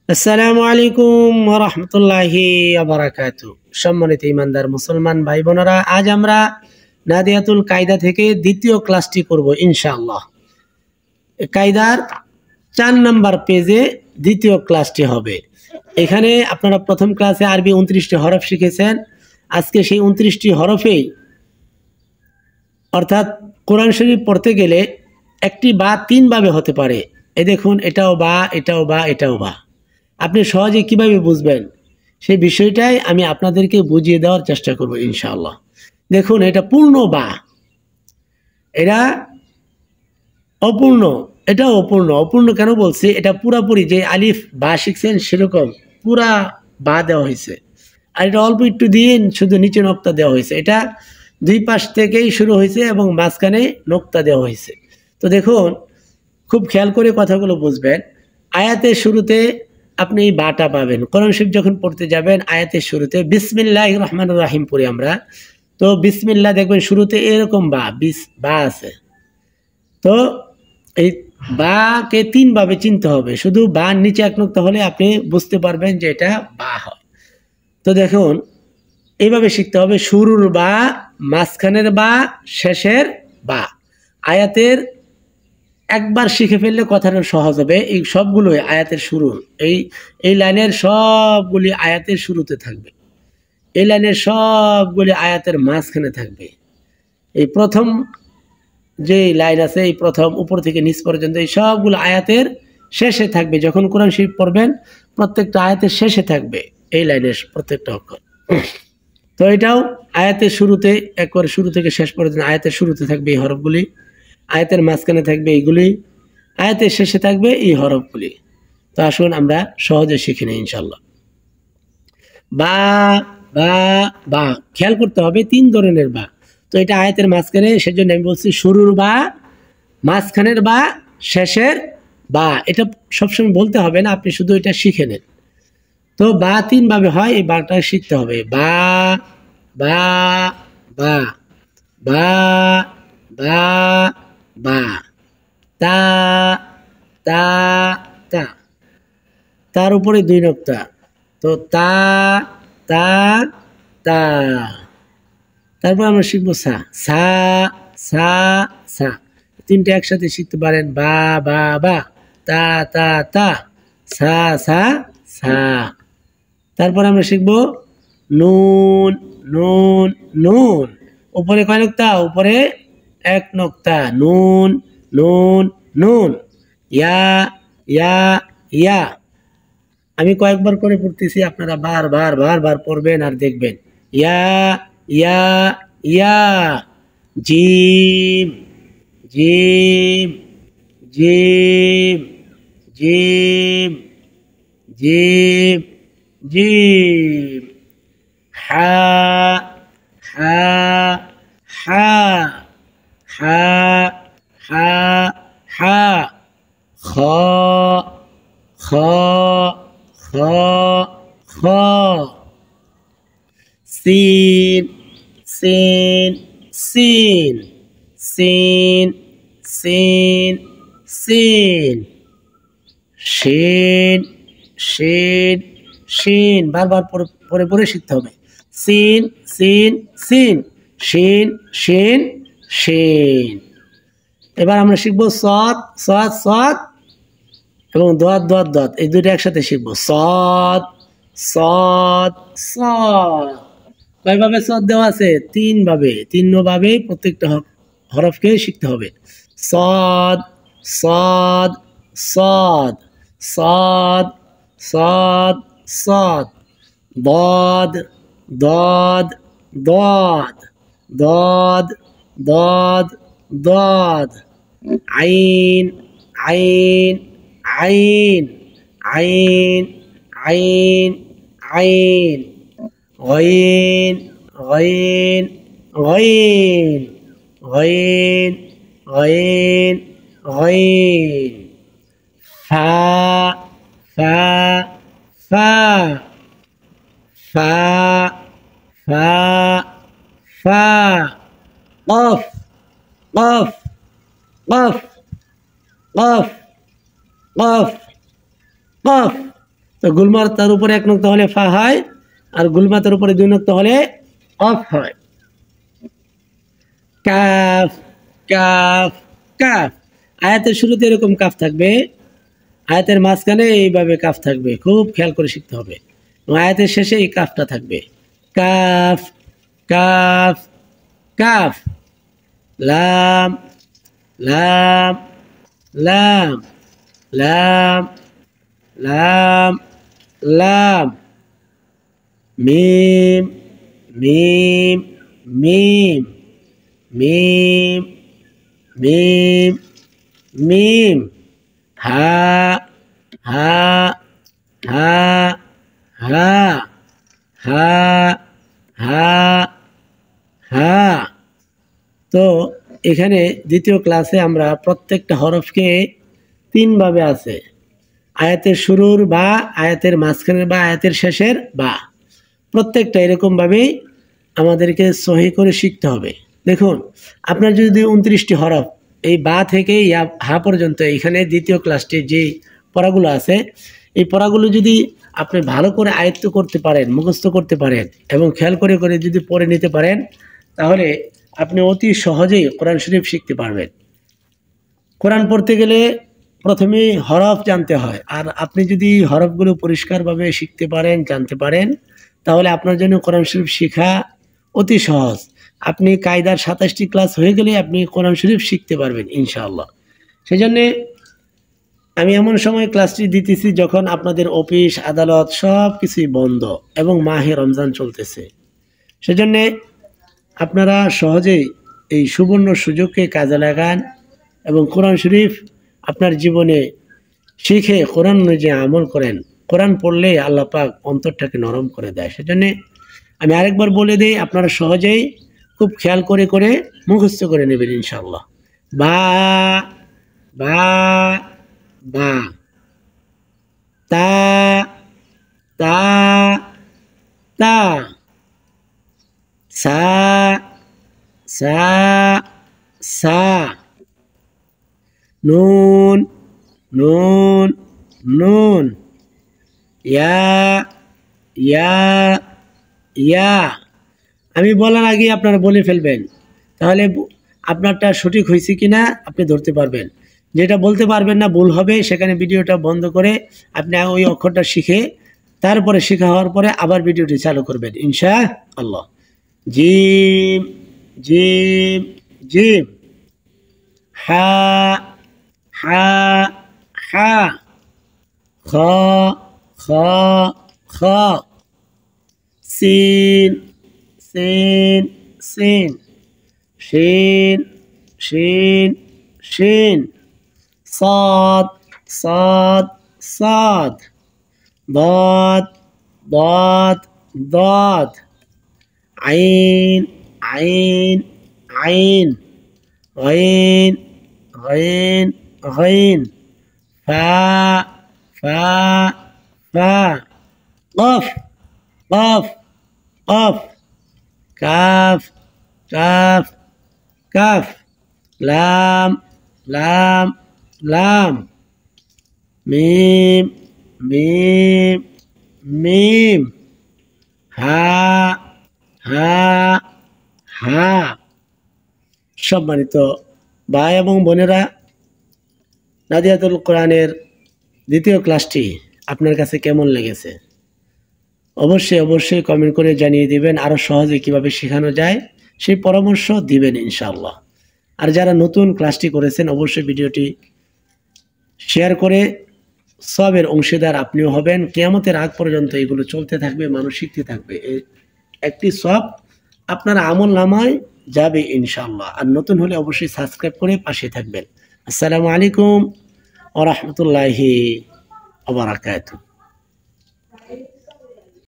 আসসালামু আলাইকুম ওয়া রাহমাতুল্লাহি ওয়া বারাকাতুহু। সম্মানিত ইমানদার মুসলমান ভাই বোনেরা, আজ আমরা নাদিয়াতুল কায়দা থেকে দ্বিতীয় ক্লাসটি করব ইনশাআল্লাহ। কায়দার 4 নাম্বার পেজে দ্বিতীয় ক্লাসটি হবে। এখানে আপনারা প্রথম ক্লাসে আরবি 29টি হরফ শিখেছেন। আজকে সেই 29টি হরফেই অর্থাৎ কোরআন শরীফ পড়তে গেলে একটি বা 3 ভাবে হতে পারে। এই দেখুন, এটাও বা, এটাও বা, এটাও বা। আপনি সহজে কিভাবে বুঝবেন সেই বিষয়টাই আমি আপনাদেরকে বুঝিয়ে দেওয়ার চেষ্টা করব ইনশাআল্লাহ। দেখুন, এটা পূর্ণ বা, এটা অপূর্ণ, এটাও অপূর্ণ। অপূর্ণ কেন বলছি? এটা পুরাপুরি যে আলিফ বা শিখছেন সেরকম পুরা বা দেওয়া হয়েছে, আর এটা অল্প একটু দিয়ে শুধু নিচে নোক্তা দেওয়া হয়েছে। এটা দুই পাশ থেকেই শুরু হয়েছে এবং মাঝখানে নোক্তা দেওয়া হয়েছে। তো দেখুন, খুব খেয়াল করে কথাগুলো বুঝবেন। আয়াতের শুরুতে আপনি এই বাটা পাবেন। কোরআন শরীফ যখন পড়তে যাবেন আয়াতের শুরুতে বিসমিল্লাহির রহমানির রহিম পড়ি আমরা। তো বিসমিল্লাহ দেখবেন শুরুতে এরকম বা বা আছে। তো এই বাকে 3 ভাবে চিনতে হবে। শুধু বা নিচে এক নোক্তা হলে আপনি বুঝতে পারবেন যে এটা বা হয়। তো দেখুন, এইভাবে শিখতে হবে: শুরুর বা, মাঝখানের বা, শেষের বা। আয়াতের একবার শিখে ফেললে কথাটা সহজ হবে। এই সবগুলো আয়াতের শুরু, এই এই লাইনের সবগুলি আয়াতের শুরুতে থাকবে, এই লাইনের সবগুলি আয়াতের মাঝখানে থাকবে। এই প্রথম যে লাইন আছে, এই প্রথম উপর থেকে নিচ পর্যন্ত এই সবগুলো আয়াতের শেষে থাকবে। যখন কোরআন শরীফ পড়বেন প্রত্যেকটা আয়াতের শেষে থাকবে এই লাইনের প্রত্যেকটা অক্ষর। তো এটাও আয়াতের শুরুতে, একবারে শুরু থেকে শেষ পর্যন্ত আয়াতের শুরুতে থাকবে এই হরফগুলি, আয়াতের মাঝখানে থাকবে এইগুলি, আয়াতের শেষে থাকবে এই হরফগুলি। তো আসুন আমরা সহজে শিখে নিই ইনশাল্লাহ। বা, বা, বা। খেয়াল করতে হবে 3 ধরনের বা। তো এটা আয়াতের মাঝখানে, সেজন্য আমি বলছি শুরুর বা, মাঝখানের বা, শেষের বা। এটা সবসময় বলতে হবে না, আপনি শুধু এটা শিখে নেন। তো বা 3 ভাবে হয়, এই বাটা শিখতে হবে। বা, বা, বা, বা, বা, বা। তা, তা, তা। তার উপরে 2 নোক্তা। তো তা, তা, তা। তারপর আমরা শিখবো সা, সা, সা, সা। 3টে একসাথে শিখতে পারেন: বা, বা, বা, তা, তা, তা, সা, সা, সা। তারপর আমরা শিখবো নুন, নুন, নুন। উপরে কয় নোক্তা? উপরে 1 নোক্তা। নুন, নুন, নুন। ইয়া, ইয়া, ইয়া। আমি কয়েকবার করে পড়তেছি, আপনারা বারবার বারবার পড়বেন আর দেখবেন। ইয়া, ইয়া, ইয়া। জিম, জিম, জিম, জিম, জিম, জিম। হা, হা, হা, হা, হা, হা। খ, খ, খ, খ। সিন, সিন, সিন, সিন, সিন, সিন। শিন, শিন, শিন। বারবার পরে পরে শিখতে হবে। সিন, সিন, সিন, শিন, শিন, শিন। এবার আমরা শিখবো সদ, সদ, সদ এবং দোয়াত, দোয়াত, দোয়াত। এই দুটো একসাথে শিখবো। সদ, সদ, সদ। কয়ভাবে সদ দেওয়া আছে? 3 ভাবে। 3 ভাবে প্রত্যেকটা হরফকে শিখতে হবে। সদ, সদ, সদ, সদ, সদ, সদ। ضاد، ضاد، ضاد، ضاد، ضاد، ضاد। عين، عين، عين، عين، عين، عين। غين، غين، غين، غين، غين، غين. فا، فا، فا، فا، فا، فا. قف، قف، قف، قف، قف, قف. তো তো গুলমার তার উপরে 1 নুক্তা হলে ফা হয়, আর গুলমা তার উপরে 2 নুক্তা হলে কফ হয়। Calf calf calf. আয়াতের শুরুতে এরকম কাফ থাকবে, আয়াতের মাঝখানে এইভাবে কাফ থাকবে, খুব খেয়াল করে শিখতে হবে। এবং আয়াতের শেষে এই কাফটা থাকবে। Calf calf calf. লাম লাম লাম লাম লাম লাম। মিম মিম মিম মিম মিম মিম। হা হা হা হা হা হা হা। তো এখানে দ্বিতীয় ক্লাসে আমরা প্রত্যেকটা হরফকে 3 ভাবে আছে, আয়াতের শুরুর বা, আয়াতের মাঝখানের বা, আয়াতের শেষের বা, প্রত্যেকটা এরকমভাবেই আমাদেরকে সহি করে শিখতে হবে। দেখুন, আপনার যদি 29টি হরফ এই বা থেকে হা পর্যন্ত এখানে দ্বিতীয় ক্লাসটির যে পড়াগুলো আছে, এই পড়াগুলো যদি আপনি ভালো করে আয়ত্ত করতে পারেন, মুখস্থ করতে পারেন এবং খেয়াল করে করে যদি পড়ে নিতে পারেন, তাহলে আপনি অতি সহজেই কোরআন শরীফ শিখতে পারবেন। কোরআন পড়তে গেলে প্রথমে হরফ জানতে হয়, আর আপনি যদি হরফগুলো পরিষ্কারভাবে শিখতে পারেন, জানতে পারেন, তাহলে আপনার জন্য কোরআন শরীফ শেখা অতি সহজ। আপনি কায়দার 27টি ক্লাস হয়ে গেলে আপনি কোরআন শরীফ শিখতে পারবেন ইনশাআল্লাহ। সেজন্যে আমি এমন সময় ক্লাসটি দিতেছি যখন আপনাদের অফিস আদালত সব কিছুই বন্ধ এবং মাহে রমজান চলতেছে। সেজন্যে আপনারা সহজেই এই সুবর্ণ সুযোগকে কাজে লাগান এবং কোরআন শরীফ আপনার জীবনে শিখে কোরআন অনুযায়ী আমল করেন। কোরআন পড়লে আল্লাহ পাক অন্তরটাকে নরম করে দেয়। সেজন্যে আমি আরেকবার বলে দিই, আপনারা সহজেই খুব খেয়াল করে করে মুখস্থ করে নেবেন ইনশাআল্লাহ। বা বা বা। তা তা তা। সা সা সা। নুন নুন নুন। ইয়া ইয়া ইয়া। আমি বলার আগে আপনারা বলে ফেলবেন, তাহলে আপনারটা সঠিক হয়েছে কিনা আপনি ধরতে পারবেন। যেটা বলতে পারবেন না, ভুল হবে, সেখানে ভিডিওটা বন্ধ করে আপনি ওই অক্ষরটা শিখে তারপরে শেখা হওয়ার পরে আবার ভিডিওটি চালু করবেন ইনশাআল্লাহ। জিম জিম জিম। হা হা হা। খ খ খ। সিন সিন সিন। শিন শিন শিন। صاد صاد صاد. ضاد ضاد ضاد. عين عين عين. غين غين غين. فاء فاء فاء. قف قف قف. كاف كاف كاف. لام لام لام. ميم ميم ميم. হা হা হা। সম্মানিত ভাই এবং বোনেরা, নাদিয়াতুল কোরআনের দ্বিতীয় ক্লাসটি আপনার কাছে কেমন লেগেছে অবশ্যই অবশ্যই কমেন্ট করে জানিয়ে দিবেন। আরও সহজে কিভাবে শেখানো যায় সেই পরামর্শ দিবেন ইনশাআল্লাহ। আর যারা নতুন ক্লাসটি করেছেন অবশ্যই ভিডিওটি শেয়ার করে সবের অংশীদার আপনিও হবেন। কিয়ামতের আগ পর্যন্ত এগুলো চলতে থাকবে, মানুষ শিখতে থাকবে। একটি সব আপনার আমল নামায় যাবে ইনশাআল্লাহ। আর নতুন হলে অবশ্যই সাবস্ক্রাইব করে পাশে থাকবেন। আসসালামু আলাইকুম ওয়া রাহমাতুল্লাহি ওয়া বারাকাতুহু।